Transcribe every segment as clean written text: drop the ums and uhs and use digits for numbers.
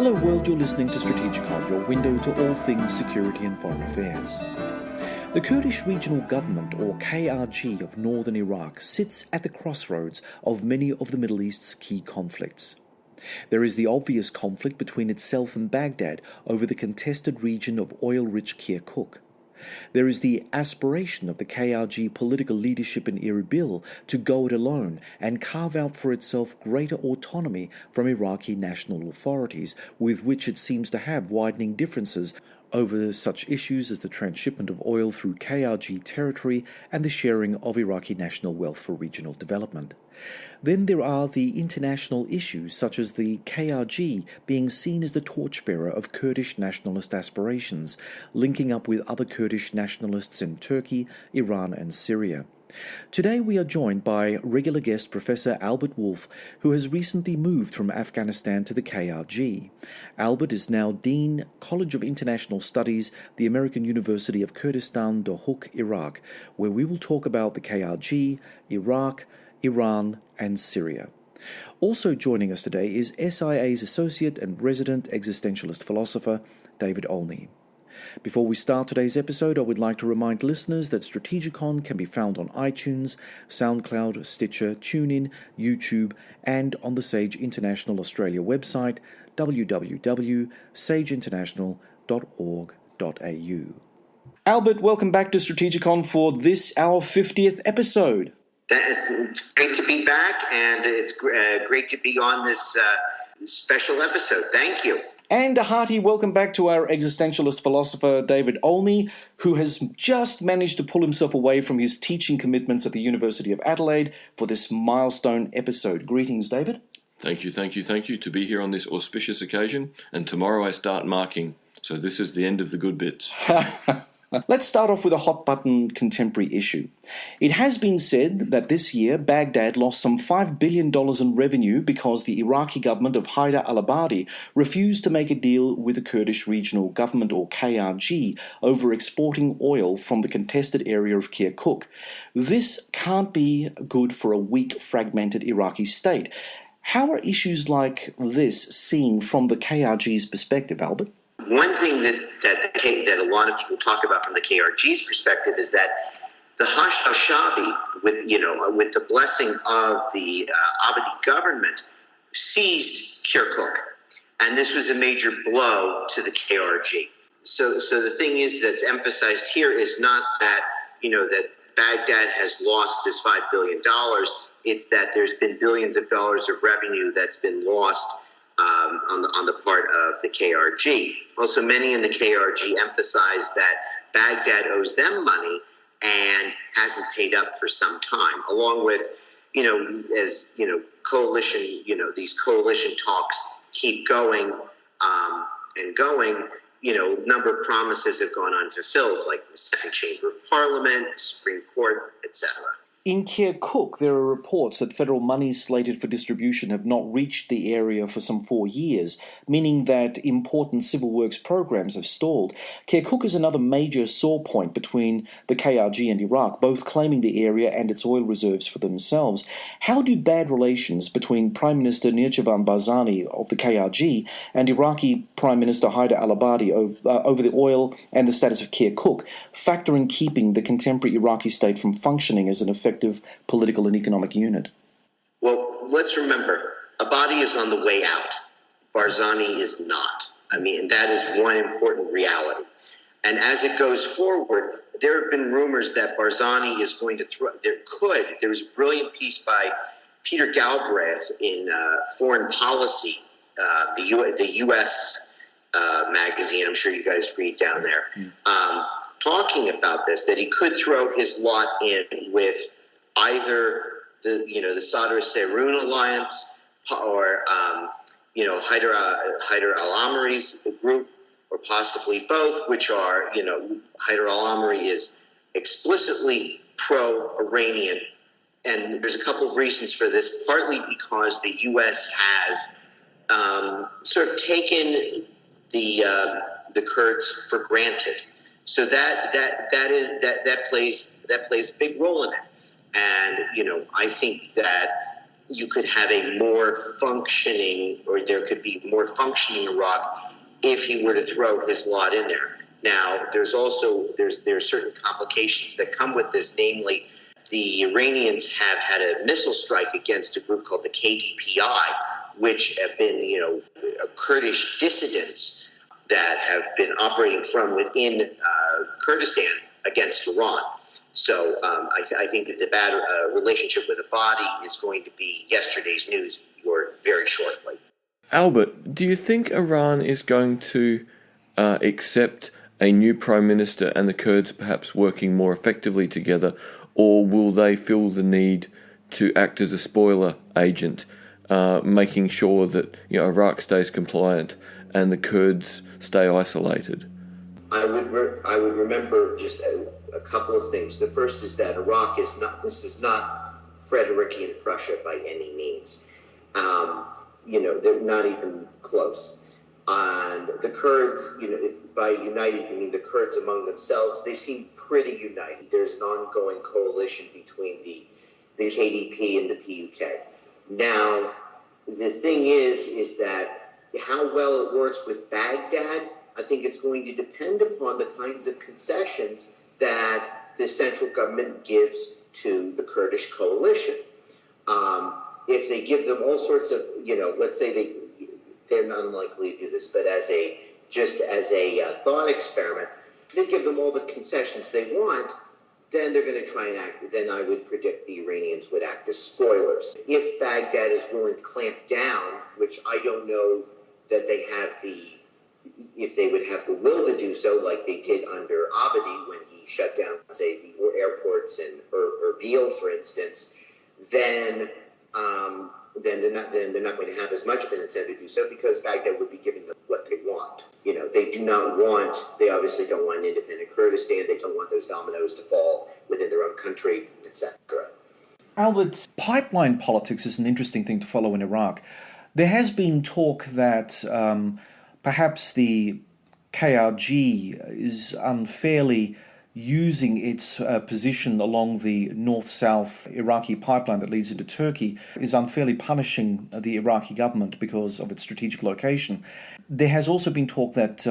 Hello world, you're listening to Strategikon, your window to all things security and foreign affairs. The Kurdish Regional Government, or KRG, of northern Iraq sits at the crossroads of many of the Middle East's key conflicts. There is the obvious conflict between itself and Baghdad over the contested region of oil-rich Kirkuk. There is the aspiration of the KRG political leadership in Irbil to go it alone and carve out for itself greater autonomy from Iraqi national authorities, with which it seems to have widening differences over such issues as the transshipment of oil through KRG territory and the sharing of Iraqi national wealth for regional development. Then there are the international issues, such as the KRG being seen as the torchbearer of Kurdish nationalist aspirations, linking up with other Kurdish nationalists in Turkey, Iran and Syria. Today we are joined by regular guest Professor Albert Wolf, who has recently moved from Afghanistan to the KRG. Albert is now Dean, College of International Studies, the American University of Kurdistan, Dohuk, Iraq, where we will talk about the KRG, Iraq, Iran and Syria. Also joining us today is SIA's Associate and Resident Existentialist Philosopher, David Olney. Before we start today's episode, I would like to remind listeners that Strategikon can be found on iTunes, SoundCloud, Stitcher, TuneIn, YouTube, and on the Sage International Australia website, www.sageinternational.org.au. Albert, welcome back to Strategikon for this, our 50th episode. It's great to be back, and it's great to be on this special episode. Thank you. And a hearty welcome back to our existentialist philosopher, David Olney, who has just managed to pull himself away from his teaching commitments at the University of Adelaide for this milestone episode. Greetings, David. Thank you to be here on this auspicious occasion. And tomorrow I start marking, so this is the end of the good bits. Let's start off with a hot-button contemporary issue. It has been said that this year Baghdad lost some $5 billion in revenue because the Iraqi government of Hadi al Amiri refused to make a deal with the Kurdish Regional Government, or KRG, over exporting oil from the contested area of Kirkuk. This can't be good for a weak, fragmented Iraqi state. How are issues like this seen from the KRG's perspective, Albert? One thing that a lot of people talk about from the KRG's perspective is that the Hashd al-Shabi, with the blessing of the Abadi government, seized Kirkuk, and this was a major blow to the KRG. So the thing is that's emphasized here is not that that Baghdad has lost this $5 billion. It's that there's been billions of dollars of revenue that's been lost on the part of the KRG. Also, many in the KRG emphasize that Baghdad owes them money and hasn't paid up for some time, along with, coalition, these coalition talks keep going and going, a number of promises have gone unfulfilled, like the Second Chamber of Parliament, Supreme Court, etc. In Kirkuk, there are reports that federal monies slated for distribution have not reached the area for some 4 years, meaning that important civil works programs have stalled. Kirkuk is another major sore point between the KRG and Iraq, both claiming the area and its oil reserves for themselves. How do bad relations between Prime Minister Nurchivan Barzani of the KRG and Iraqi Prime Minister Hadi al Amiri over the oil and the status of Kirkuk factor in keeping the contemporary Iraqi state from functioning as an effective political and economic unit? Well, let's remember, Abadi is on the way out. Barzani is not. And that is one important reality. And as it goes forward, there have been rumors that Barzani is going to there was a brilliant piece by Peter Galbraith in Foreign Policy, the U.S. Magazine, I'm sure you guys read down there, talking about this, that he could throw his lot in with either the Sadr Sairoon Alliance or Haider al Amiri's group, or possibly both, which are Haider al Amiri is explicitly pro-Iranian, and there's a couple of reasons for this. Partly because the U.S. has sort of taken the Kurds for granted. So that plays a big role in it. And I think that you could have a more functioning, or there could be more functioning Iraq if he were to throw his lot in there. Now, there's certain complications that come with this, namely, the Iranians have had a missile strike against a group called the KDPI, which have been, Kurdish dissidents that have been operating from within Kurdistan against Iran. So I think that the bad relationship with Abadi is going to be yesterday's news or very shortly. Albert, do you think Iran is going to accept a new prime minister and the Kurds perhaps working more effectively together, or will they feel the need to act as a spoiler agent, making sure that Iraq stays compliant and the Kurds stay isolated? I would remember just a couple of things. The first is that Iraq is not. This is not Frederikian Prussia by any means. They're not even close. And the Kurds, by united, you mean the Kurds among themselves, they seem pretty united. There's an ongoing coalition between the KDP and the PUK. Now, the thing is that how well it works with Baghdad, I think it's going to depend upon the kinds of concessions that the central government gives to the Kurdish coalition. If they give them all sorts of, let's say they're not unlikely to do this, but as a thought experiment, they give them all the concessions they want, then they're going to try and act. Then I would predict the Iranians would act as spoilers. If Baghdad is willing to clamp down, which I don't know that they have if they would have the will to do so, like they did under Abadi when he shut down, say, the airports in Erbil, for instance, then they're not going to have as much of an incentive to do so, because Baghdad would be giving them what they want. They obviously don't want an independent Kurdistan. They don't want those dominoes to fall within their own country, etc. Albert, pipeline politics is an interesting thing to follow in Iraq. There has been talk that perhaps the KRG is unfairly using its position along the north-south Iraqi pipeline that leads into Turkey, is unfairly punishing the Iraqi government because of its strategic location. There has also been talk that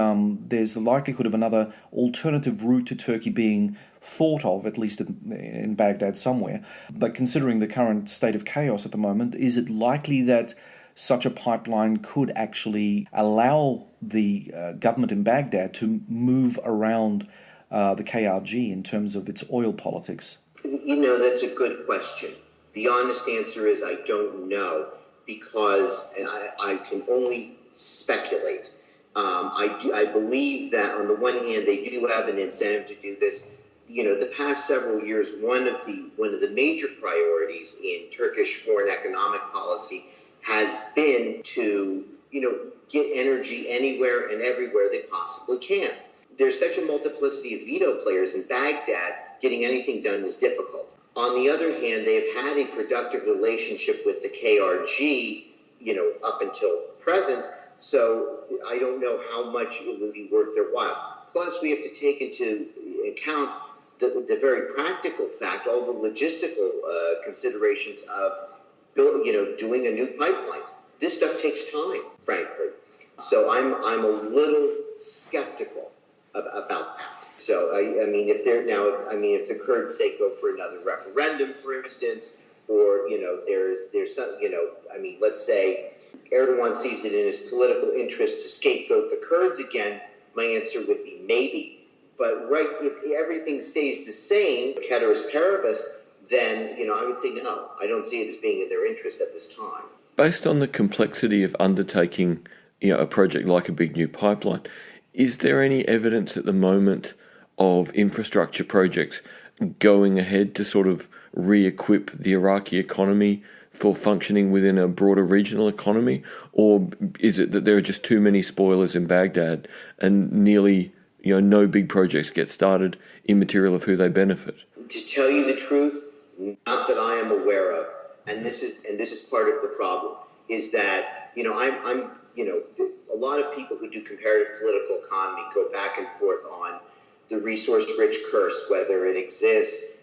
there's the likelihood of another alternative route to Turkey being thought of, at least in Baghdad somewhere. But considering the current state of chaos at the moment, is it likely that such a pipeline could actually allow the government in Baghdad to move around the KRG in terms of its oil politics? That's a good question. The honest answer is I don't know, because I can only speculate. I believe that on the one hand they do have an incentive to do this. The past several years, one of the major priorities in Turkish foreign economic policy has been to get energy anywhere and everywhere they possibly can. There's such a multiplicity of veto players in Baghdad, getting anything done is difficult. On the other hand, they've had a productive relationship with the KRG, up until present, so I don't know how much it would be worth their while. Plus, we have to take into account the very practical fact, all the logistical considerations of doing a new pipeline. This stuff takes time, frankly. So I'm a little skeptical about that. So if the Kurds say go for another referendum, for instance, or there's some let's say Erdogan sees it in his political interest to scapegoat the Kurds again, my answer would be maybe. But if everything stays the same, ceteris paribus, then I would say no. I don't see it as being in their interest at this time. Based on the complexity of undertaking a project like a big new pipeline, is there any evidence at the moment of infrastructure projects going ahead to sort of re-equip the Iraqi economy for functioning within a broader regional economy? Or is it that there are just too many spoilers in Baghdad and nearly no big projects get started, immaterial of who they benefit? To tell you the truth, not that I am aware of, and this is part of the problem, is that a lot of people who do comparative political economy go back and forth on the resource-rich curse, whether it exists,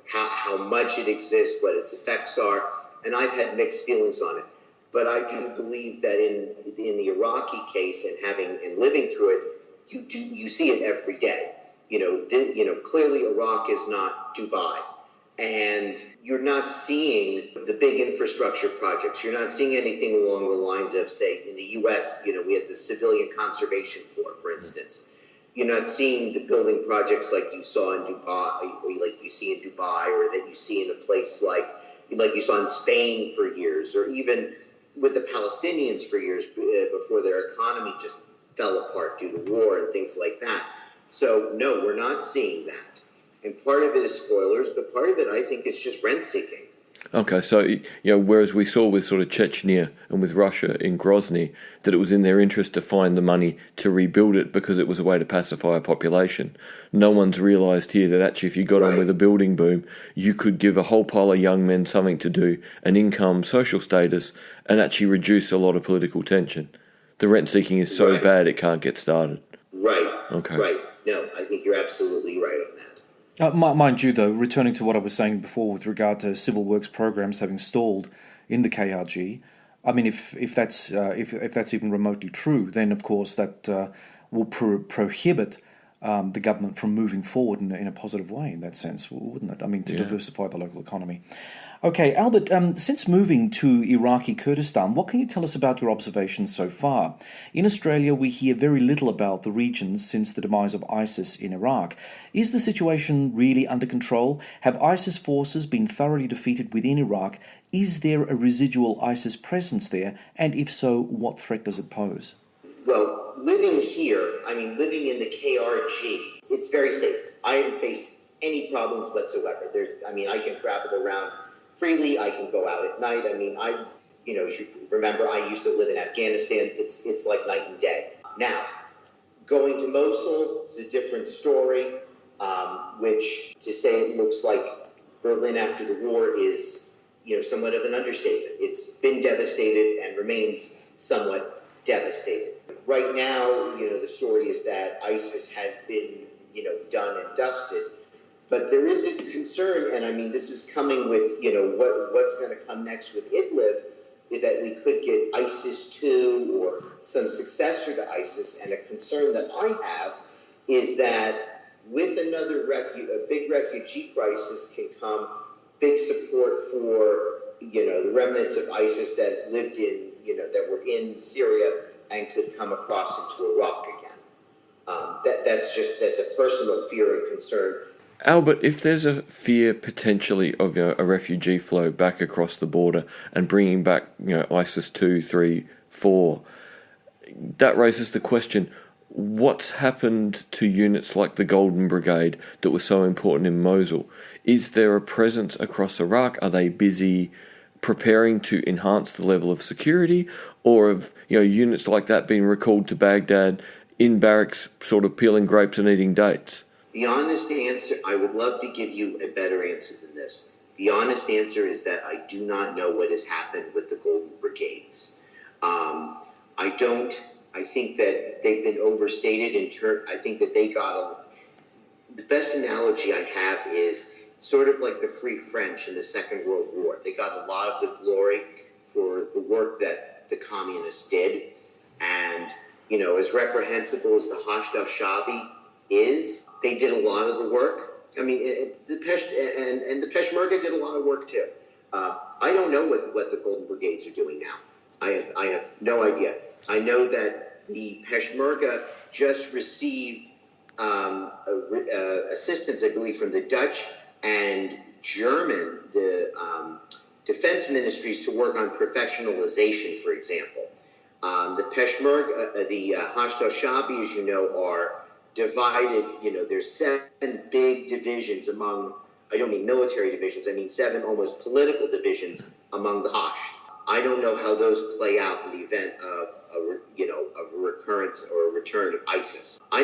how much it exists, what its effects are. and I've had mixed feelings on it. But I do believe that in the Iraqi case and living through it, you see it every day. Clearly Iraq is not Dubai, and you're not seeing the big infrastructure projects. You're not seeing anything along the lines of, say, in the U.S. We had the Civilian Conservation Corps, for instance. You're not seeing the building projects like you saw in Dubai, or like you see in Dubai, or that you see in a place like you saw in Spain for years, or even with the Palestinians for years before their economy just fell apart due to war and things like that. So, no, we're not seeing that. And part of it is spoilers, but part of it, I think, is just rent-seeking. Okay, so, whereas we saw with sort of Chechnya and with Russia in Grozny, that it was in their interest to find the money to rebuild it because it was a way to pacify a population. No one's realised here that actually if you got on with a building boom, you could give a whole pile of young men something to do, an income, social status, and actually reduce a lot of political tension. The rent-seeking is so bad it can't get started. Right. Okay. Right. No, I think you're absolutely right on that. Mind you, though, returning to what I was saying before with regard to civil works programs having stalled in the KRG, I mean, if that's even remotely true, then of course that will prohibit the government from moving forward in a positive way in that sense, wouldn't it? I mean, to diversify the local economy. Okay, Albert, since moving to Iraqi Kurdistan, what can you tell us about your observations so far? In Australia, we hear very little about the region since the demise of ISIS in Iraq. Is the situation really under control? Have ISIS forces been thoroughly defeated within Iraq? Is there a residual ISIS presence there? And if so, what threat does it pose? Well, living in the KRG, it's very safe. I haven't faced any problems whatsoever. I can travel around freely. I can go out at night. You remember, I used to live in Afghanistan. It's like night and day. Now, going to Mosul is a different story, which to say it looks like Berlin after the war is, somewhat of an understatement. It's been devastated and remains somewhat devastated. Right now, the story is that ISIS has been, done and dusted. But there is a concern, and this is coming with, what's going to come next with Idlib, is that we could get ISIS-2 or some successor to ISIS. And a concern that I have is that with another a big refugee crisis can come big support for, the remnants of ISIS that lived in, that were in Syria and could come across into Iraq again. That's a personal fear and concern. Albert, if there's a fear potentially of a refugee flow back across the border and bringing back ISIS 2, 3, 4, that raises the question, what's happened to units like the Golden Brigade that were so important in Mosul? Is there a presence across Iraq? Are they busy preparing to enhance the level of security? Or have units like that been recalled to Baghdad in barracks sort of peeling grapes and eating dates? The honest answer, I would love to give you a better answer than this. The honest answer is that I do not know what has happened with the Golden Brigades. I think that they've been overstated I think that they got the best analogy I have is sort of like the Free French in the Second World War. They got a lot of the glory for the work that the communists did. And, as reprehensible as the Hadi al Shabi is, they did a lot of the work. The Peshmerga did a lot of work too. I don't know what the Golden Brigades are doing now. I have no idea. I know that the Peshmerga just received assistance, I believe, from the Dutch and German, the defense ministries to work on professionalization, for example. The Peshmerga, the Hadi al Shabi, as you know, are divided. There's 7 big divisions among, I don't mean military divisions, I mean 7 almost political divisions among the Hashd. I don't know how those play out in the event of a recurrence or a return of ISIS. I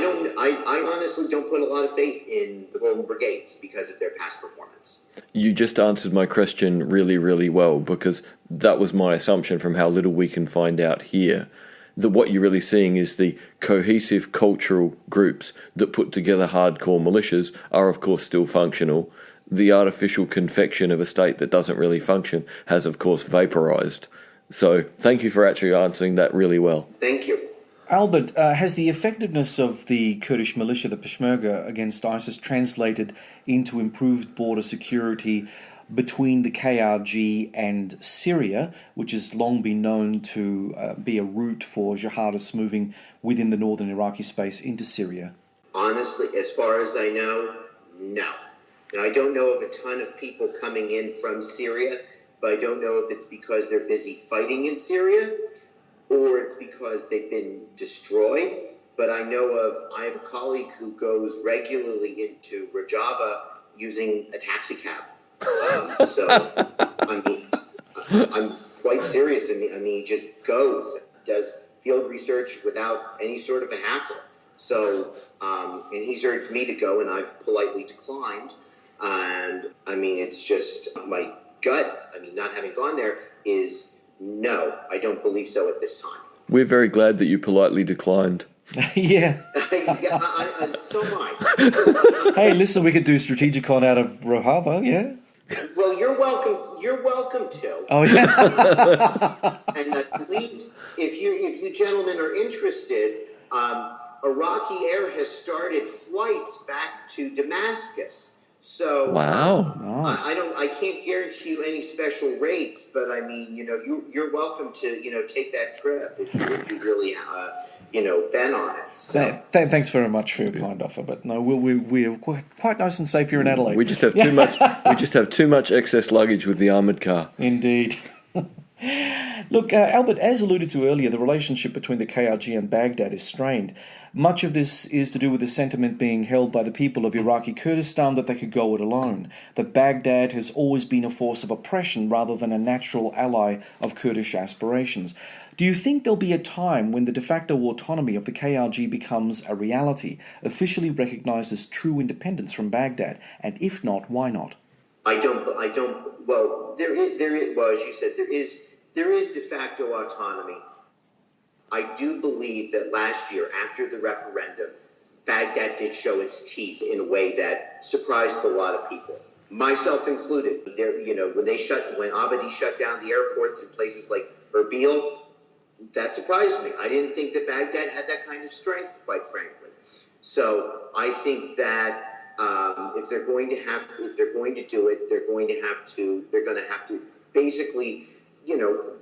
honestly don't put a lot of faith in the Golden Brigades because of their past performance. You just answered my question really, really well, because that was my assumption from how little we can find out here. That what you're really seeing is the cohesive cultural groups that put together hardcore militias are, of course, still functional. the artificial confection of a state that doesn't really function has, of course, vaporized. So thank you for actually answering that really well. Thank you. Albert, has the effectiveness of the Kurdish militia, the Peshmerga, against ISIS translated into improved border security between the KRG and Syria, which has long been known to be a route for jihadists moving within the northern Iraqi space into Syria? Honestly, as far as I know, no. Now, I don't know of a ton of people coming in from Syria, but I don't know if it's because they're busy fighting in Syria or it's because they've been destroyed. But I have a colleague who goes regularly into Rojava using a taxi cab. So, I'm quite serious. I mean, he just goes, does field research without any sort of a hassle. So, and he's urged me to go, and I've politely declined. And I mean, it's just my gut. I mean, not having gone there is no, I don't believe so at this time. We're very glad that you politely declined. Yeah. So am I. Hey, listen, we could do Strategikon out of Rojava, yeah? Well, you're welcome. You're welcome to. Oh, yeah. And I believe if you gentlemen are interested, Iraqi Air has started flights back to Damascus. So wow, nice. I can't guarantee you any special rates, but I mean, you're welcome to take that trip if you really bent on it. So. Thanks very much for your kind offer, but no, we're quite nice and safe here in Adelaide. We just have too much. We just have too much excess luggage with the armoured car. Indeed. Look, Albert, as alluded to earlier, the relationship between the KRG and Baghdad is strained. Much of this is to do with the sentiment being held by the people of Iraqi Kurdistan that they could go it alone, that Baghdad has always been a force of oppression rather than a natural ally of Kurdish aspirations. Do you think there'll be a time when the de facto autonomy of the KRG becomes a reality, officially recognized as true independence from Baghdad? And if not, why not? I don't. Well, there is. Well, as you said, there is de facto autonomy. I do believe that last year, after the referendum, Baghdad did show its teeth in a way that surprised a lot of people, myself included. When Abadi shut down the airports in places like Irbil, that surprised me. I didn't think that Baghdad had that kind of strength, quite frankly. So I think that if they're going to do it, they're going to have to basically,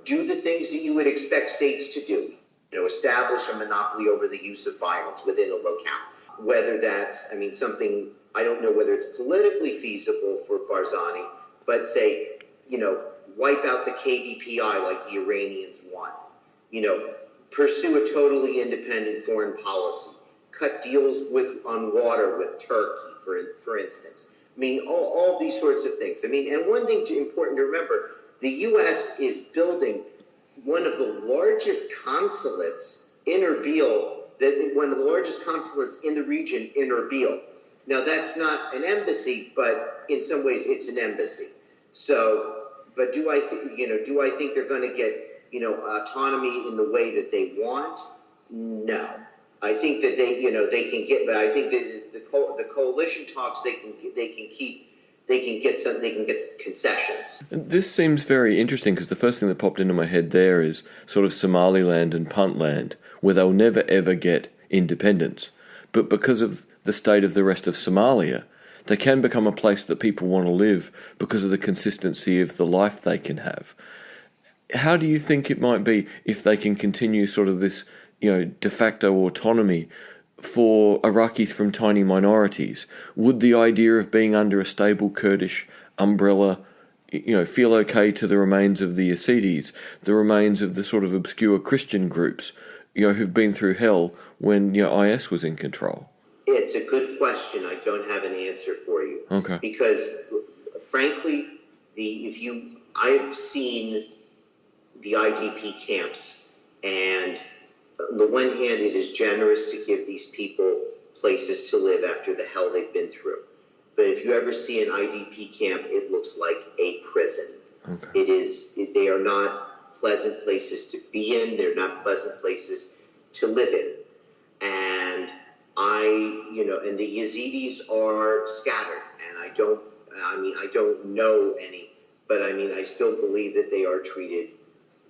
do the things that you would expect states to do. Establish a monopoly over the use of violence within a locale. Whether that's, something, I don't know whether it's politically feasible for Barzani, but say, wipe out the KDPI like the Iranians want. Pursue a totally independent foreign policy. Cut deals on water with Turkey, for instance. All these sorts of things. And one thing important to remember, the U.S. is building one of the largest consulates in Irbil, one of the largest consulates in the region in Irbil. Now, that's not an embassy, but in some ways it's an embassy. So, but do I think they're going to get, autonomy in the way that they want? No. I think that they can get, but I think that the coalition talks, they can get concessions. This seems very interesting because the first thing that popped into my head there is sort of Somaliland and Puntland, where they'll never ever get independence. But because of the state of the rest of Somalia, they can become a place that people want to live because of the consistency of the life they can have. How do you think it might be if they can continue sort of this, de facto autonomy for Iraqis from tiny minorities? Would the idea of being under a stable Kurdish umbrella, feel okay to the remains of the Yazidis, the remains of the sort of obscure Christian groups, who've been through hell when IS was in control? It's a good question. I don't have an answer for you. Okay. Because, frankly, I've seen the IDP camps, and on the one hand, it is generous to give these people places to live after the hell they've been through. But if you ever see an IDP camp, it looks like a prison. Okay. They are not pleasant places to be in. They're not pleasant places to live in. And and the Yazidis are scattered. And I don't know any, but I still believe that they are treated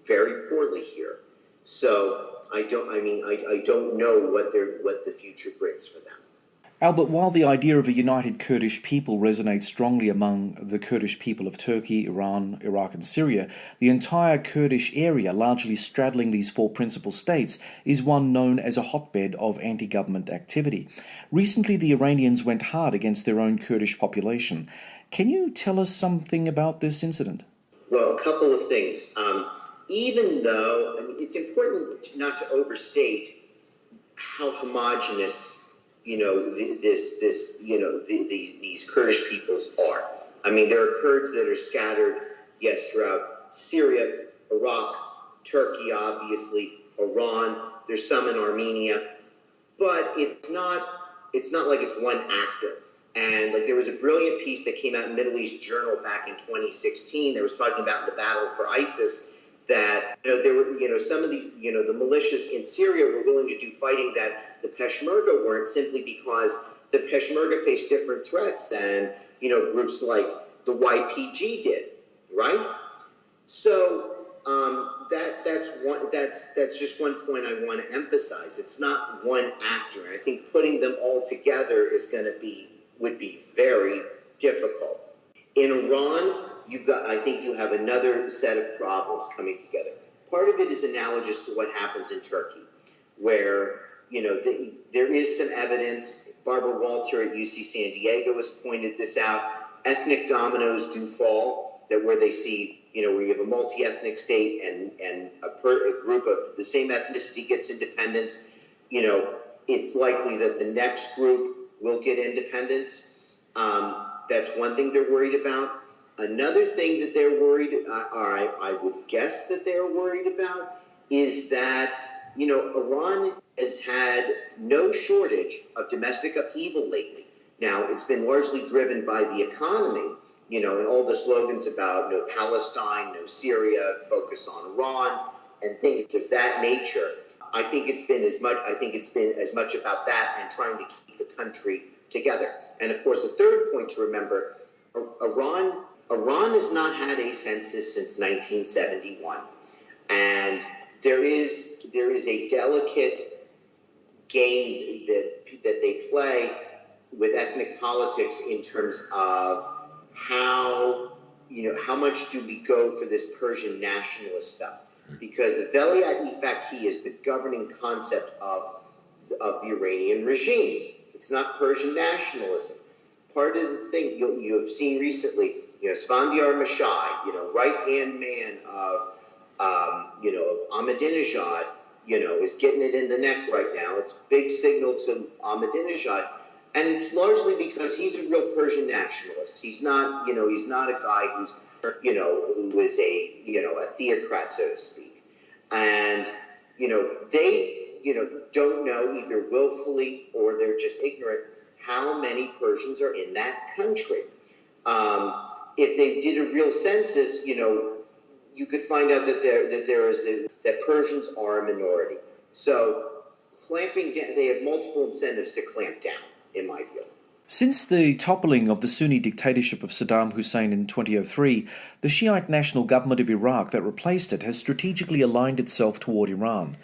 very poorly here. So I don't know what the future brings for them. Albert, while the idea of a united Kurdish people resonates strongly among the Kurdish people of Turkey, Iran, Iraq and Syria, the entire Kurdish area, largely straddling these four principal states, is one known as a hotbed of anti-government activity. Recently, the Iranians went hard against their own Kurdish population. Can you tell us something about this incident? Well, a couple of things. Even though, it's important not to overstate how homogenous these Kurdish peoples are. There are Kurds that are scattered, yes, throughout Syria, Iraq, Turkey, obviously, Iran. There's some in Armenia, but it's not like it's one actor. And there was a brilliant piece that came out in Middle East Journal back in 2016 that was talking about the battle for ISIS. That there were some of these the militias in Syria were willing to do fighting that the Peshmerga weren't, simply because the Peshmerga faced different threats than groups like the YPG did, right? So that's just one point I want to emphasize. It's not one actor, and I think putting them all together would be very difficult. In Iran, I think you have another set of problems coming together. Part of it is analogous to what happens in Turkey, where there is some evidence. Barbara Walter at UC San Diego has pointed this out. Ethnic dominoes do fall, that where they see, where you have a multi-ethnic state and a group of the same ethnicity gets independence, it's likely that the next group will get independence. That's one thing they're worried about. Another thing that they're worried, or I would guess that they're worried about, is that, Iran has had no shortage of domestic upheaval lately. Now, it's been largely driven by the economy, and all the slogans about no Palestine, no Syria, focus on Iran, and things of that nature. I think it's been as much about that and trying to keep the country together. And of course, the third point to remember, Iran has not had a census since 1971, and there is a delicate game that they play with ethnic politics in terms of how much do we go for this Persian nationalist stuff, because the Velayat-e Faqih is the governing concept of the Iranian regime. It's not Persian nationalism. Part of the thing you have seen recently, Sfandiar Mashai, right-hand man of Ahmadinejad, is getting it in the neck right now. It's a big signal to Ahmadinejad, and it's largely because he's a real Persian nationalist. He's not a guy who is a theocrat, so to speak. And, they, don't know, either willfully or they're just ignorant, how many Persians are in that country. If they did a real census, you could find out that that Persians are a minority. So clamping down, they have multiple incentives to clamp down, in my view. Since the toppling of the Sunni dictatorship of Saddam Hussein in 2003, the Shiite national government of Iraq that replaced it has strategically aligned itself toward Iran.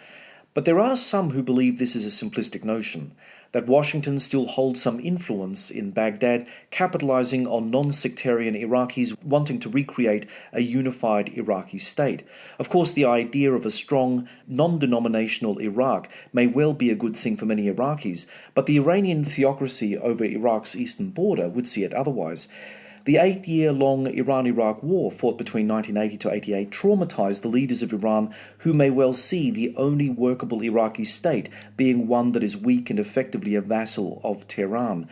But there are some who believe this is a simplistic notion, that Washington still holds some influence in Baghdad, capitalizing on non-sectarian Iraqis wanting to recreate a unified Iraqi state. Of course, the idea of a strong, non-denominational Iraq may well be a good thing for many Iraqis, but the Iranian theocracy over Iraq's eastern border would see it otherwise. The 8-year-long Iran-Iraq war, fought between 1980 to 88, traumatized the leaders of Iran, who may well see the only workable Iraqi state being one that is weak and effectively a vassal of Tehran.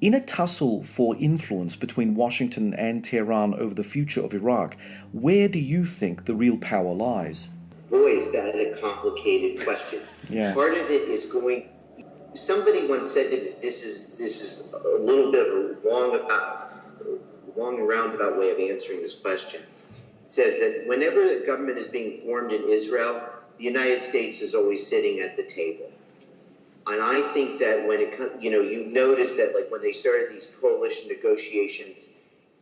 In a tussle for influence between Washington and Tehran over the future of Iraq, where do you think the real power lies? Boy, is that a complicated question. Yeah. Part of it is going... Somebody once said that this is a little bit of a long and roundabout way of answering this question. It says that whenever a government is being formed in Israel, the United States is always sitting at the table. And I think that when it comes, you notice that like when they started these coalition negotiations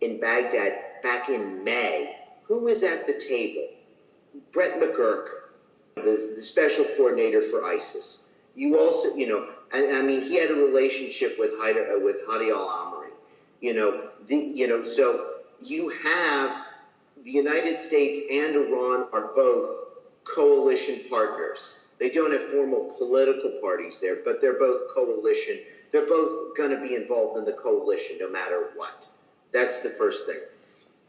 in Baghdad back in May. Who was at the table? Brett McGurk, the special coordinator for ISIS. You also, and I mean, he had a relationship with Hadi al Amiri. So you have the United States and Iran are both coalition partners. They don't have formal political parties there, but they're both coalition. They're both going to be involved in the coalition no matter what. That's the first thing.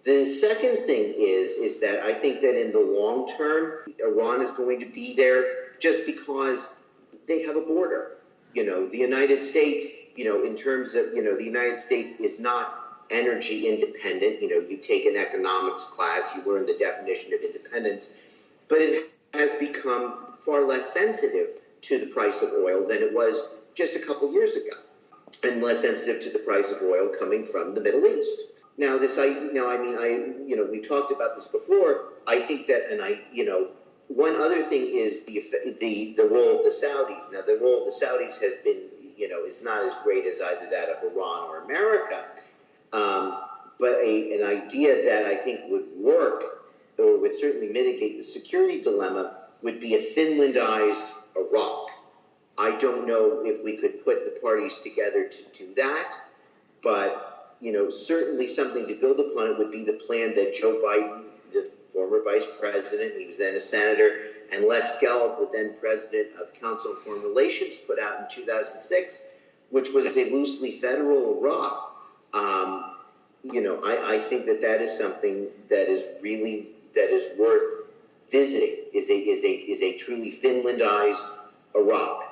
The second thing is that I think that in the long term, Iran is going to be there just because they have a border. The United States, in terms of, the United States is not energy independent. You take an economics class, you learn the definition of independence, but it has become far less sensitive to the price of oil than it was just a couple years ago, and less sensitive to the price of oil coming from the Middle East. Now, we talked about this before. I think that, one other thing is the role of the Saudis. Now, the role of the Saudis has been, is not as great as either that of Iran or America. But an idea that I think would work, or would certainly mitigate the security dilemma, would be a Finlandized Iraq. I don't know if we could put the parties together to do that, but certainly something to build upon it would be the plan that Joe Biden, the former vice president, he was then a senator, and Les Gelb, the then president of Council on Foreign Relations, put out in 2006, which was a loosely federal Iraq. I think that is something that is worth visiting. Is a truly Finlandized Iraq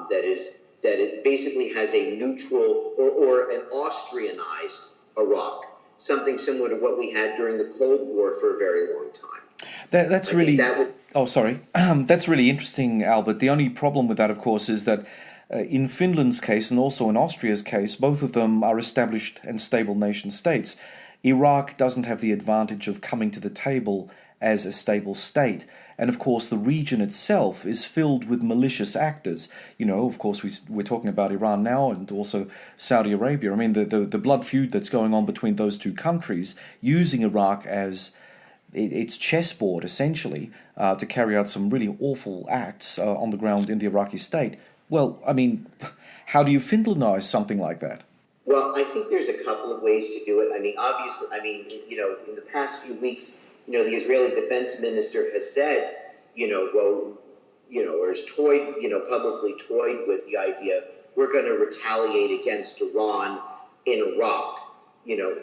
that it basically has a neutral or an Austrianized Iraq, something similar to what we had during the Cold War for a very long time. That's really... That's really interesting, Albert. The only problem with that, of course, is that in Finland's case and also in Austria's case, both of them are established and stable nation states. Iraq doesn't have the advantage of coming to the table as a stable state. And of course, the region itself is filled with malicious actors. Of course, we're talking about Iran now and also Saudi Arabia. I mean, the blood feud that's going on between those two countries, using Iraq as its chessboard, essentially, to carry out some really awful acts on the ground in the Iraqi state. Well, I mean, how do you Finlandize something like that? Well, I think there's a couple of ways to do it. I mean, obviously, in the past few weeks, the Israeli defense minister has said, or has toyed, publicly toyed with the idea we're going to retaliate against Iran in Iraq,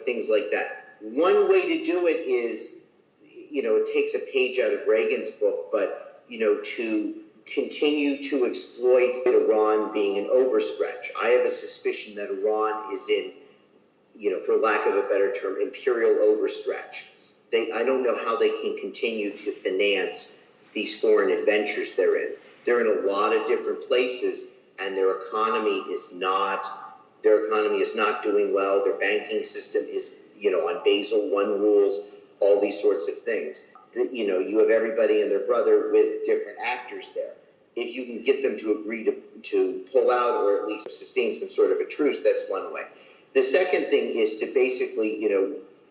things like that. One way to do it is, it takes a page out of Reagan's book, but, to continue to exploit Iran being an overstretch. I have a suspicion that Iran is in, for lack of a better term, imperial overstretch. I don't know how they can continue to finance these foreign adventures they're in. They're in a lot of different places, and their economy is not doing well. Their banking system is, on Basel I rules, all these sorts of things. You have everybody and their brother with different actors there. If you can get them to agree to pull out or at least sustain some sort of a truce, that's one way. The second thing is to basically,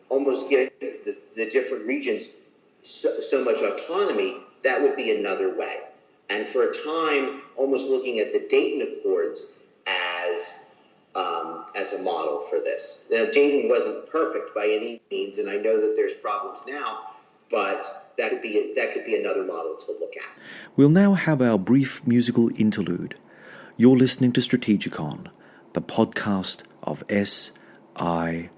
almost give the different regions so much autonomy. That would be another way. And for a time, almost looking at the Dayton Accords as a model for this. Now, Dayton wasn't perfect by any means, and I know that there's problems now, but that could be another model to look at. We'll now have our brief musical interlude. You're listening to Strategikon, the podcast of SIA.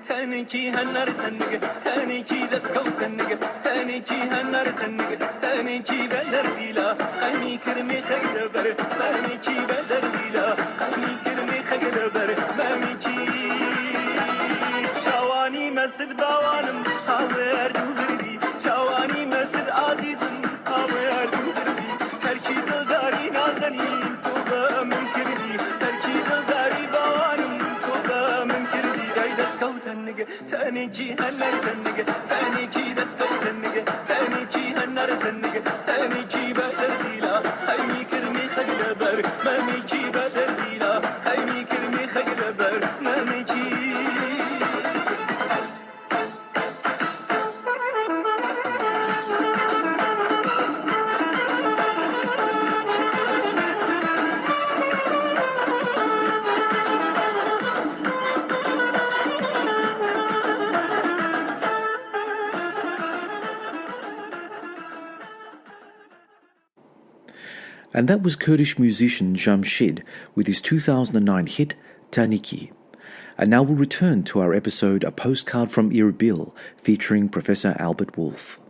تانيكي هنر تنك تانيكي دسكو تنك تانيكي هنر تنك تانيكي بدر ديلا قمي كرمي خيدبر تانيكي بدر ديلا قمي كرمي خيدبر ماميكي شواني مسد باوانم هاور دوردي شواني مسد عزيزم هاور دوردي تركي دلداري نازني توبا من كردي تركي دلداري باوانم توبا من كردي اي دسكو تنك تانيكي هنر تنك تانيكي دسكو تنك تانيكي هنر تنك تانيكي بدر ديلا قمي كرمي خيدبر ماميكي بدر ديلا قمي كرمي خيدبر ماميكي. And that was Kurdish musician Jamshid with his 2009 hit Taniki. And now we'll return to our episode A Postcard from Irbil, featuring Professor Albert Wolf.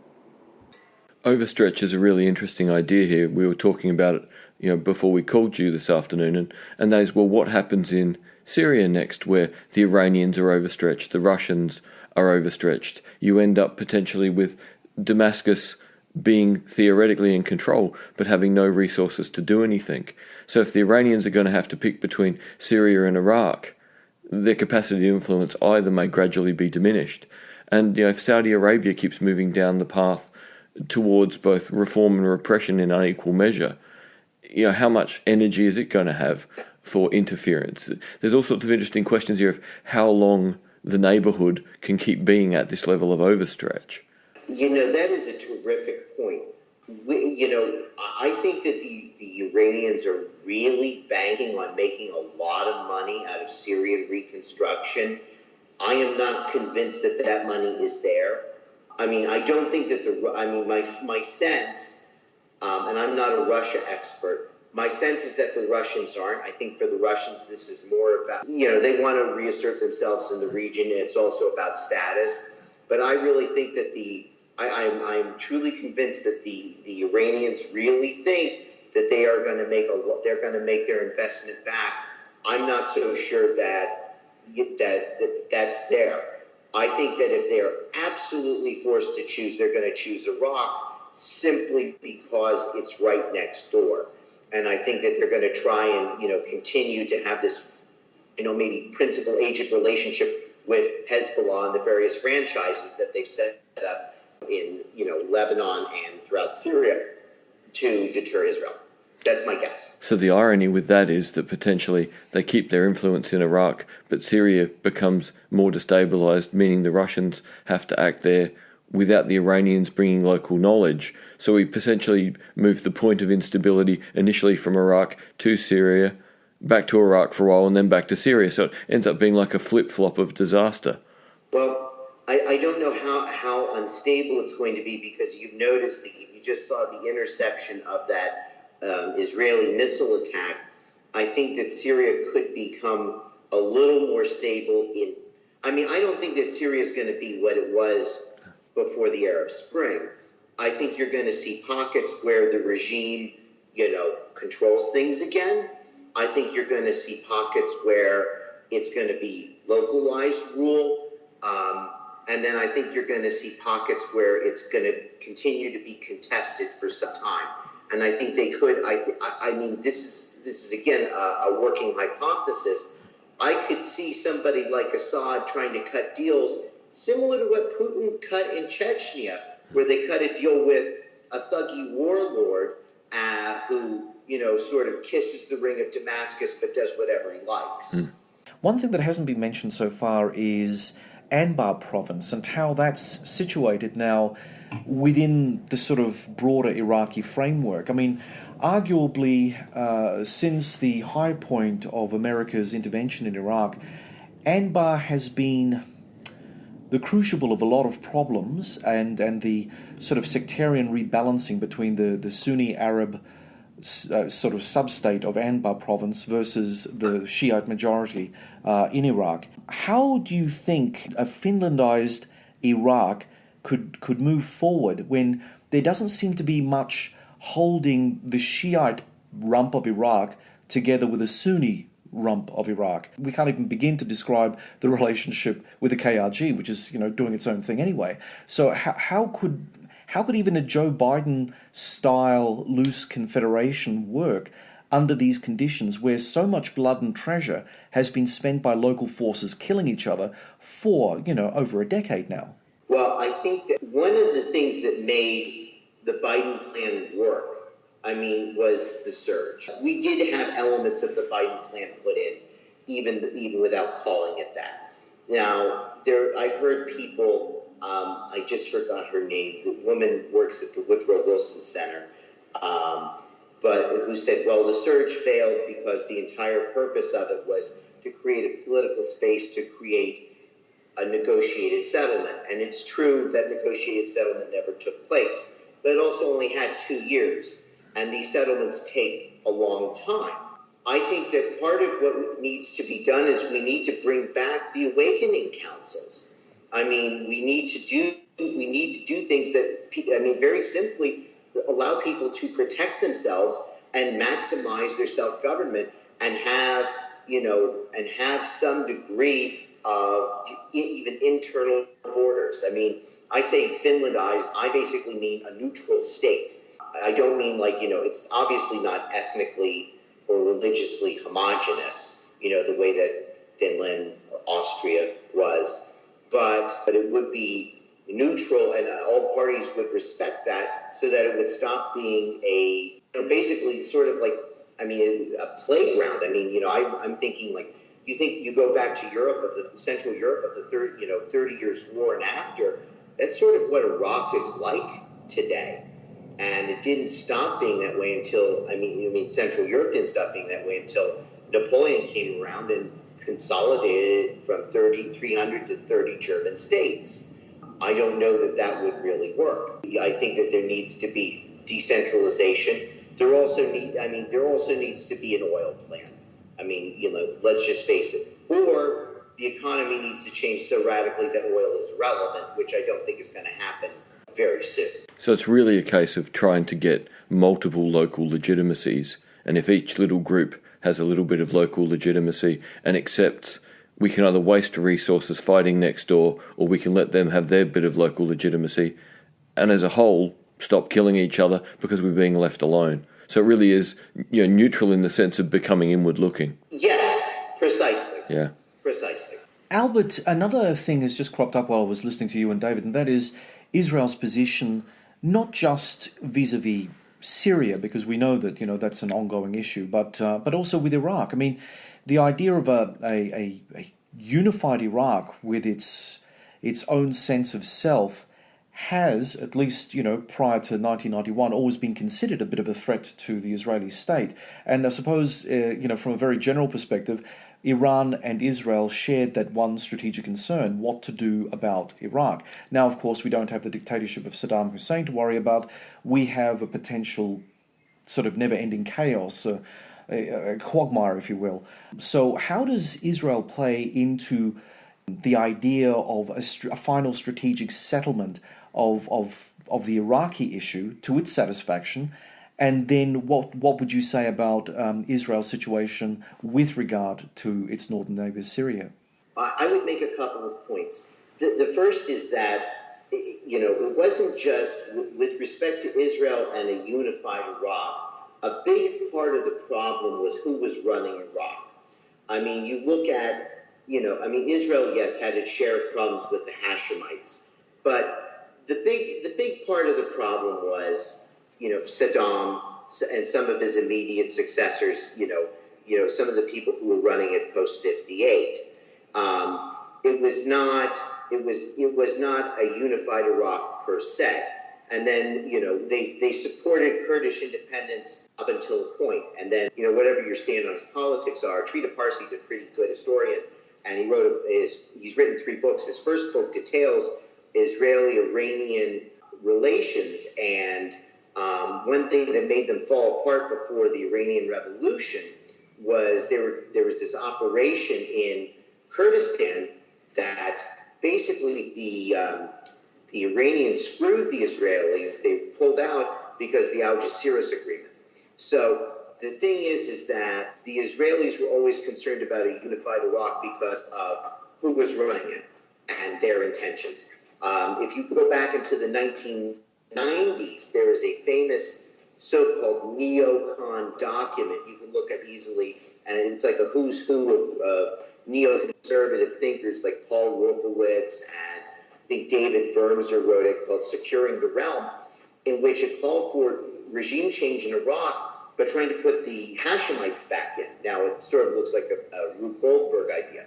Overstretch is a really interesting idea here. We were talking about it, before we called you this afternoon, and that is, well, what happens in Syria next, where the Iranians are overstretched, the Russians are overstretched. You end up potentially with Damascus being theoretically in control, but having no resources to do anything. So if the Iranians are going to have to pick between Syria and Iraq, their capacity to influence either may gradually be diminished. And if Saudi Arabia keeps moving down the path towards both reform and repression in unequal measure, how much energy is it going to have for interference? There's all sorts of interesting questions here of how long the neighbourhood can keep being at this level of overstretch. That is a terrific point. I think that the Iranians are really banking on making a lot of money out of Syrian reconstruction. I am not convinced that that money is there. I don't think that my sense, and I'm not a Russia expert, my sense is that the Russians aren't. I think for the Russians, this is more about, they want to reassert themselves in the region, and it's also about status. But I really think that I'm truly convinced that the Iranians really think that they are going to they're going to make their investment back. I'm not so sure that's there. I think that if they're absolutely forced to choose, they're going to choose Iraq simply because it's right next door. And I think that they're going to try and continue to have this maybe principal agent relationship with Hezbollah and the various franchises that they've set up in Lebanon and throughout Syria to deter Israel. That's my guess. So the irony with that is that potentially they keep their influence in Iraq, but Syria becomes more destabilized, meaning the Russians have to act there without the Iranians bringing local knowledge. So we potentially move the point of instability initially from Iraq to Syria, back to Iraq for a while, and then back to Syria. So it ends up being like a flip-flop of disaster. Well, I don't know how unstable it's going to be, because you've noticed that you just saw the interception of that Israeli missile attack. I think that Syria could become a little more stable I don't think that Syria is going to be what it was before the Arab Spring. I think you're going to see pockets where the regime, controls things again. I think you're going to see pockets where it's going to be localized rule. And then I think you're going to see pockets where it's going to continue to be contested for some time. And I think they could, this is again, a working hypothesis. I could see somebody like Assad trying to cut deals similar to what Putin cut in Chechnya, where they cut a deal with a thuggy warlord who, sort of kisses the ring of Damascus but does whatever he likes. One thing that hasn't been mentioned so far is Anbar province and how that's situated now within the sort of broader Iraqi framework. Arguably, since the high point of America's intervention in Iraq, Anbar has been the crucible of a lot of problems and the sort of sectarian rebalancing between the Sunni Arab sort of sub-state of Anbar province versus the Shiite majority in Iraq. How do you think a Finlandized Iraq could move forward when there doesn't seem to be much holding the Shiite rump of Iraq together with the Sunni rump of Iraq? We can't even begin to describe the relationship with the KRG, which is, doing its own thing anyway. So how could even a Joe Biden-style loose confederation work under these conditions where so much blood and treasure has been spent by local forces killing each other for, over a decade now? Well, I think that one of the things that made the Biden plan work, was the surge. We did have elements of the Biden plan put in, even without calling it that. Now, I've heard people, I just forgot her name, the woman works at the Woodrow Wilson Center, but who said, well, the surge failed because the entire purpose of it was to create a political space to create a negotiated settlement. And it's true that negotiated settlement never took place, but it also only had 2 years. And these settlements take a long time. I think that part of what needs to be done is we need to bring back the awakening councils. We need to do things that, very simply, allow people to protect themselves and maximize their self-government and have some degree of even internal borders. I say Finlandized, I basically mean a neutral state. I don't mean it's obviously not ethnically or religiously homogenous, the way that Finland or Austria was, but it would be neutral and all parties would respect that so that it would stop being basically sort of a playground. I'm thinking you go back to Europe, Central Europe of the 30 years war and after, that's sort of what Iraq is like today. And it didn't stop being that way until, Central Europe didn't stop being that way until Napoleon came around and consolidated it from 300 to 30 German states. I don't know that would really work. I think that there needs to be decentralization. There also needs to be an oil plan. Let's just face it. Or the economy needs to change so radically that oil is relevant, which I don't think is going to happen very soon. So it's really a case of trying to get multiple local legitimacies, and if each little group has a little bit of local legitimacy and accepts we can either waste resources fighting next door or we can let them have their bit of local legitimacy, and as a whole stop killing each other because we're being left alone. So it really is neutral in the sense of becoming inward looking. Yes, precisely. Yeah. Precisely. Albert, another thing has just cropped up while I was listening to you and David, and that is Israel's position not just vis-a-vis Syria, because we know that that's an ongoing issue, but also with Iraq. The idea of a unified Iraq with its own sense of self has, at least prior to 1991, always been considered a bit of a threat to the Israeli state. And I suppose from a very general perspective, Iran and Israel shared that one strategic concern, what to do about Iraq. Now, of course, we don't have the dictatorship of Saddam Hussein to worry about. We have a potential sort of never-ending chaos, a quagmire, if you will. So how does Israel play into the idea of a final strategic settlement of the Iraqi issue to its satisfaction? And then what would you say about Israel's situation with regard to its northern neighbor, Syria? I would make a couple of points. The first is that, it wasn't just with respect to Israel and a unified Iraq. A big part of the problem was who was running Iraq. You look at, Israel, yes, had its share of problems with the Hashemites. But the big part of the problem was, Saddam and some of his immediate successors, some of the people who were running it post-58. It was not a unified Iraq per se. And then, they supported Kurdish independence up until a point. And then, whatever your stand on his politics are, Trita Parsi's a pretty good historian, and he's written 3 books. His first book details Israeli-Iranian relations, and One thing that made them fall apart before the Iranian Revolution was there was this operation in Kurdistan that basically the Iranians screwed the Israelis. They pulled out because of the Algeciras agreement. So the thing is that the Israelis were always concerned about a unified Iraq because of who was running it and their intentions. If you go back into the 1990s, there is a famous so-called neocon document you can look at easily, and it's like a who's who of neoconservative thinkers like Paul Wolfowitz, and I think David Vermser wrote it, called Securing the Realm, in which it called for regime change in Iraq, but trying to put the Hashemites back in. Now, it sort of looks like a Rube Goldberg idea.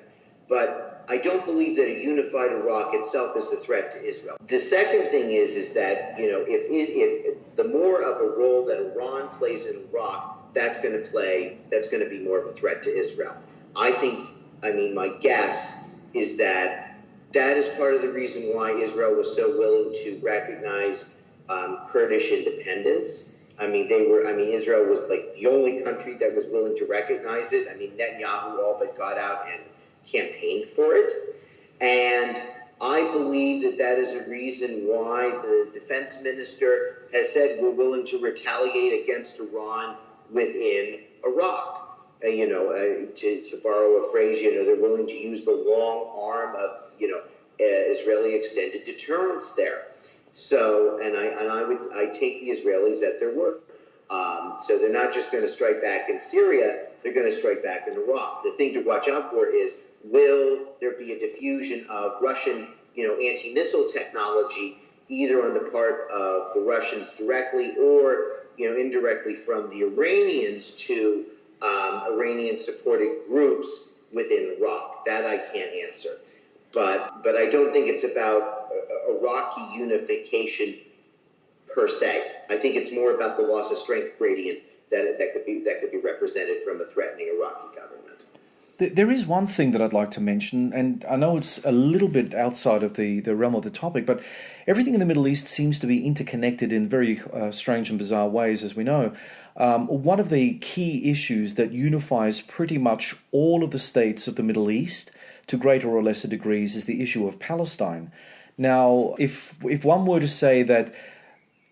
But I don't believe that a unified Iraq itself is a threat to Israel. The second thing is that, you know, if the more of a role that Iran plays in Iraq, that's going to be more of a threat to Israel. My guess is that is part of the reason why Israel was so willing to recognize Kurdish independence. Israel was like the only country that was willing to recognize it. Netanyahu all but got out and campaigned for it. And I believe that is a reason why the defense minister has said we're willing to retaliate against Iran within Iraq. To borrow a phrase, they're willing to use the long arm of, Israeli extended deterrence there. So, I take the Israelis at their word. So they're not just going to strike back in Syria, they're going to strike back in Iraq. The thing to watch out for is, will there be a diffusion of Russian, anti-missile technology, either on the part of the Russians directly or, indirectly from the Iranians to Iranian-supported groups within Iraq? That I can't answer. But I don't think it's about Iraqi unification per se. I think it's more about the loss of strength gradient that could be represented from a threatening Iraqi government. There is one thing that I'd like to mention, and I know it's a little bit outside of the realm of the topic, but everything in the Middle East seems to be interconnected in very strange and bizarre ways, as we know. One of the key issues that unifies pretty much all of the states of the Middle East to greater or lesser degrees is the issue of Palestine. Now, if one were to say that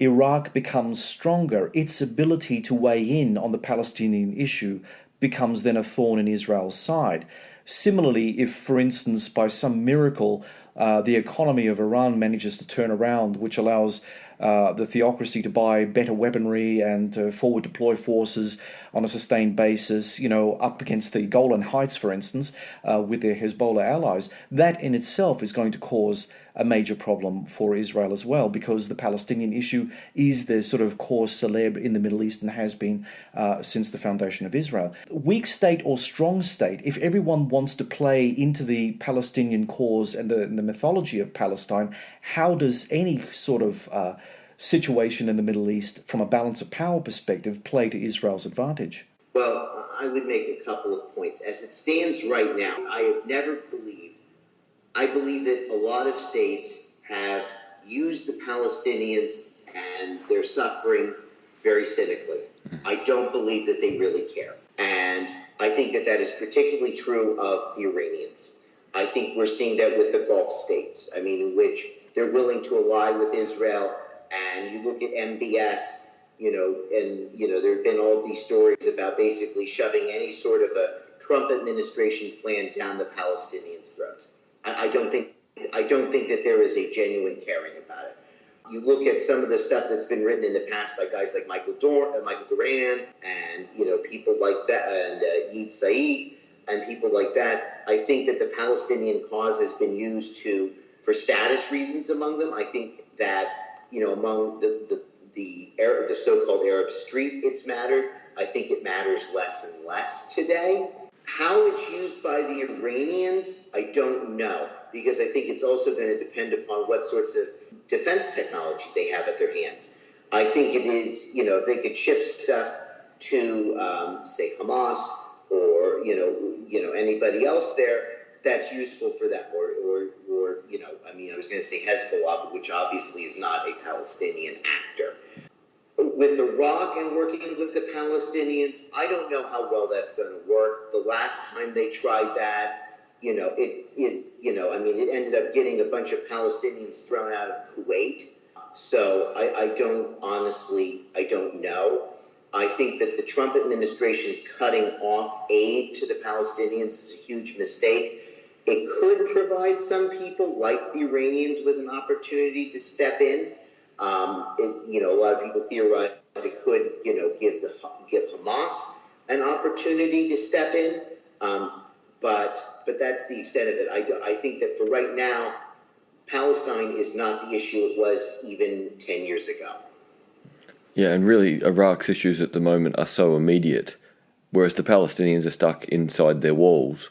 Iraq becomes stronger, its ability to weigh in on the Palestinian issue becomes then a thorn in Israel's side. Similarly, if, for instance, by some miracle, the economy of Iran manages to turn around, which allows the theocracy to buy better weaponry and forward deploy forces on a sustained basis, up against the Golan Heights, for instance, with their Hezbollah allies, that in itself is going to cause a major problem for Israel as well, because the Palestinian issue is the sort of cause célèbre in the Middle East and has been since the foundation of Israel. Weak state or strong state, if everyone wants to play into the Palestinian cause and the mythology of Palestine, how does any sort of situation in the Middle East from a balance of power perspective play to Israel's advantage? Well, I would make a couple of points. As it stands right now, I believe that a lot of states have used the Palestinians and their suffering very cynically. I don't believe that they really care. And I think that is particularly true of the Iranians. I think we're seeing that with the Gulf states, in which they're willing to ally with Israel. And you look at MBS, there have been all these stories about basically shoving any sort of a Trump administration plan down the Palestinians' throats. I don't think that there is a genuine caring about it. You look at some of the stuff that's been written in the past by guys like Michael Doran and people like that, and Yeed Said and people like that. I think that the Palestinian cause has been used for status reasons among them. I think that among the so-called Arab street, it's mattered. I think it matters less and less today. How it's used by the Iranians, I don't know, because I think it's also going to depend upon what sorts of defense technology they have at their hands. I think it is, if they could ship stuff to, say, Hamas or, anybody else there, that's useful for them. Or I was going to say Hezbollah, which obviously is not a Palestinian actor. with Iraq and working with the Palestinians, I don't know how well that's going to work. The last time they tried that, it ended up getting a bunch of Palestinians thrown out of Kuwait. So I don't know. I think that the Trump administration cutting off aid to the Palestinians is a huge mistake. It could provide some people, like the Iranians, with an opportunity to step in. A lot of people theorize it could, give Hamas an opportunity to step in. But that's the extent of it. I think that for right now, Palestine is not the issue it was even 10 years ago. Yeah, and really Iraq's issues at the moment are so immediate, whereas the Palestinians are stuck inside their walls.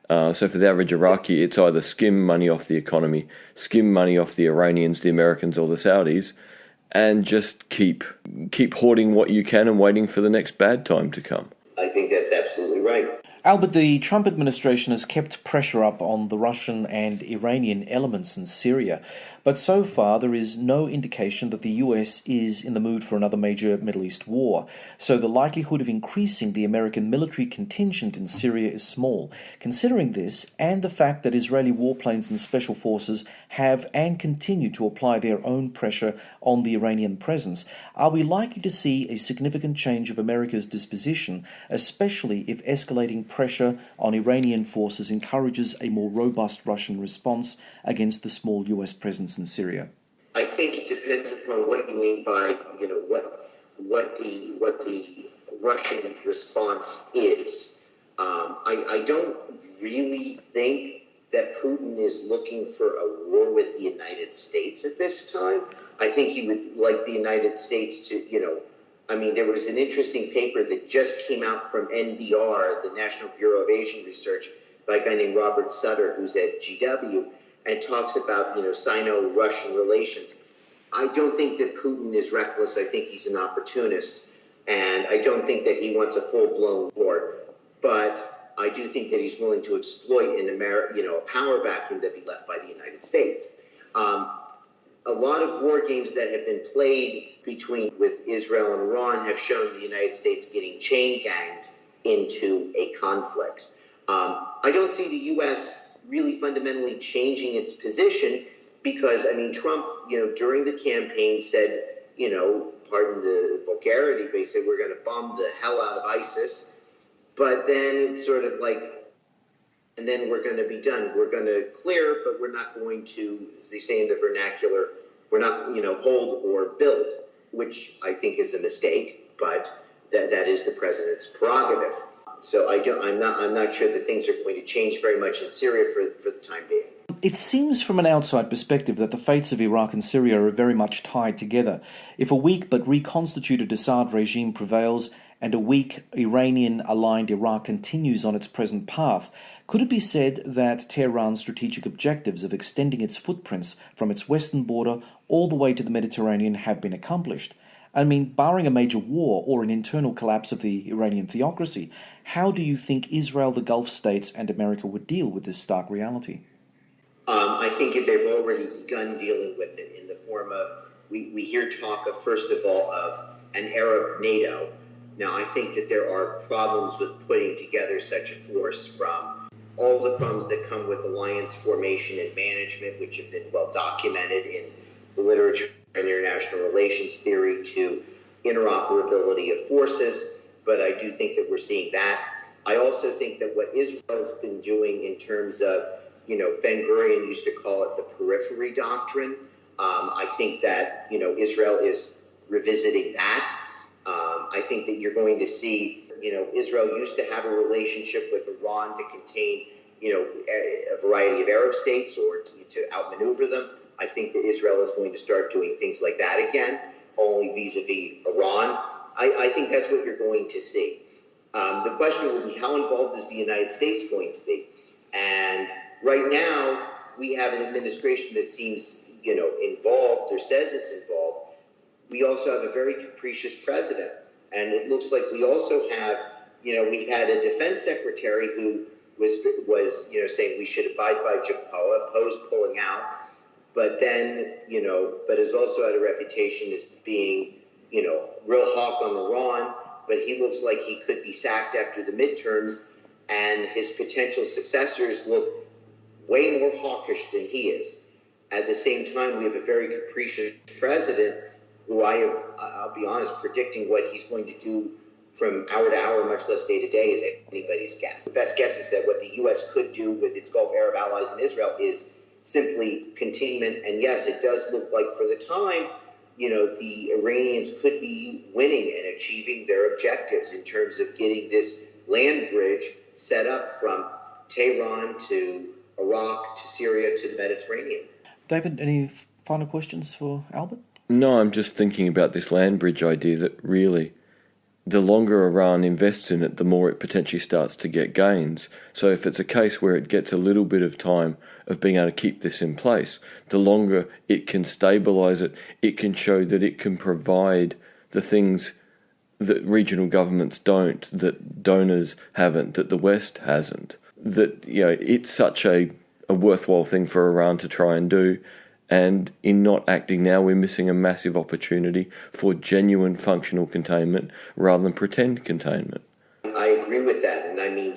So for the average Iraqi, it's either skim money off the economy, skim money off the Iranians, the Americans, or the Saudis, and just keep hoarding what you can and waiting for the next bad time to come. I think that's absolutely right. Albert, the Trump administration has kept pressure up on the Russian and Iranian elements in Syria, but so far there is no indication that the US is in the mood for another major Middle East war, so the likelihood of increasing the American military contingent in Syria is small. Considering this, and the fact that Israeli warplanes and special forces have and continue to apply their own pressure on the Iranian presence, are we likely to see a significant change of America's disposition, especially if escalating pressure on Iranian forces encourages a more robust Russian response against the small US presence in Syria? I think it depends upon what you mean by, what the Russian response is. I don't really think that Putin is looking for a war with the United States at this time. I think he would like the United States to, there was an interesting paper that just came out from NBR, the National Bureau of Asian Research, by a guy named Robert Sutter, who's at GW, and talks about, Sino-Russian relations. I don't think that Putin is reckless. I think he's an opportunist. And I don't think that he wants a full-blown war. But I do think that he's willing to exploit a power vacuum that be left by the United States. A lot of war games that have been played with Israel and Iran have shown the United States getting chain-ganged into a conflict. I don't see the U.S. really fundamentally changing its position because, Trump, during the campaign said, pardon the vulgarity, but he said we're going to bomb the hell out of ISIS. But then sort of and then we're going to be done. We're going to clear, but we're not going to, as they say in the vernacular, we're not, hold or build, which I think is a mistake, but that is the president's prerogative. So I'm not sure that things are going to change very much in Syria for the time being. It seems from an outside perspective that the fates of Iraq and Syria are very much tied together. If a weak but reconstituted Assad regime prevails and a weak Iranian-aligned Iraq continues on its present path, could it be said that Tehran's strategic objectives of extending its footprints from its western border all the way to the Mediterranean have been accomplished? Barring a major war or an internal collapse of the Iranian theocracy, how do you think Israel, the Gulf states, and America would deal with this stark reality? I think they've already begun dealing with it in the form of, we hear talk of, first of all, of an Arab NATO. Now, I think that there are problems with putting together such a force, from all the problems that come with alliance formation and management, which have been well documented in the literature and international relations theory, to interoperability of forces. But I do think that we're seeing that. I also think that what Israel's been doing in terms of, Ben-Gurion used to call it the periphery doctrine. I think that, Israel is revisiting that. I think that you're going to see, Israel used to have a relationship with Iran to contain, a variety of Arab states or to outmaneuver them. I think that Israel is going to start doing things like that again, only vis-a-vis Iran. I think that's what you're going to see. The question will be, how involved is the United States going to be? And right now, we have an administration that seems, involved or says it's involved. We also have a very capricious president. And it looks like we also have, we had a defense secretary who was saying we should abide by JPOA, opposed pulling out, but then, but has also had a reputation as being real hawk on Iran, but he looks like he could be sacked after the midterms, and his potential successors look way more hawkish than he is. At the same time, we have a very capricious president who I'll be honest, predicting what he's going to do from hour to hour, much less day to day, is anybody's guess. The best guess is that what the U.S. could do with its Gulf Arab allies in Israel is simply containment. And yes, it does look like for the time, the Iranians could be winning and achieving their objectives in terms of getting this land bridge set up from Tehran to Iraq to Syria to the Mediterranean. David, any final questions for Albert? No, I'm just thinking about this land bridge idea that really, the longer Iran invests in it, the more it potentially starts to get gains. So if it's a case where it gets a little bit of time of being able to keep this in place, the longer it can stabilise it, it can show that it can provide the things that regional governments don't, that donors haven't, that the West hasn't. That, it's such a worthwhile thing for Iran to try and do. And in not acting now, we're missing a massive opportunity for genuine functional containment rather than pretend containment. I agree with that. And I mean,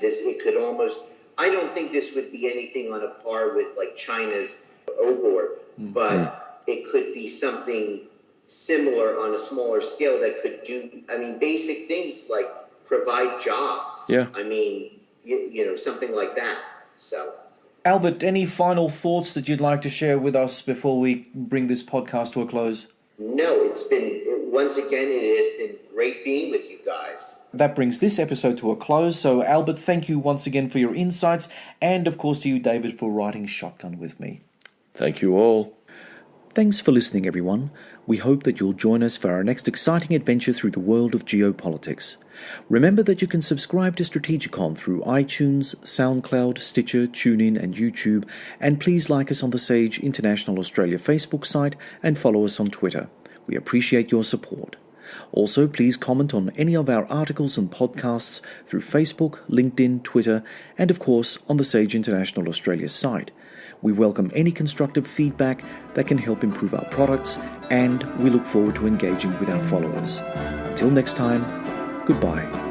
I don't think this would be anything on a par with like China's OBOR, but it could be something similar on a smaller scale that could do, basic things like provide jobs. Yeah. Something like that. So. Albert, any final thoughts that you'd like to share with us before we bring this podcast to a close? No, it has been great being with you guys. That brings this episode to a close. So, Albert, thank you once again for your insights, and of course to you, David, for riding shotgun with me. Thank you all. Thanks for listening, everyone. We hope that you'll join us for our next exciting adventure through the world of geopolitics. Remember that you can subscribe to Strategikon through iTunes, SoundCloud, Stitcher, TuneIn and YouTube, and please like us on the Sage International Australia Facebook site and follow us on Twitter. We appreciate your support. Also, please comment on any of our articles and podcasts through Facebook, LinkedIn, Twitter, and of course on the Sage International Australia site. We welcome any constructive feedback that can help improve our products, and we look forward to engaging with our followers. Until next time, goodbye.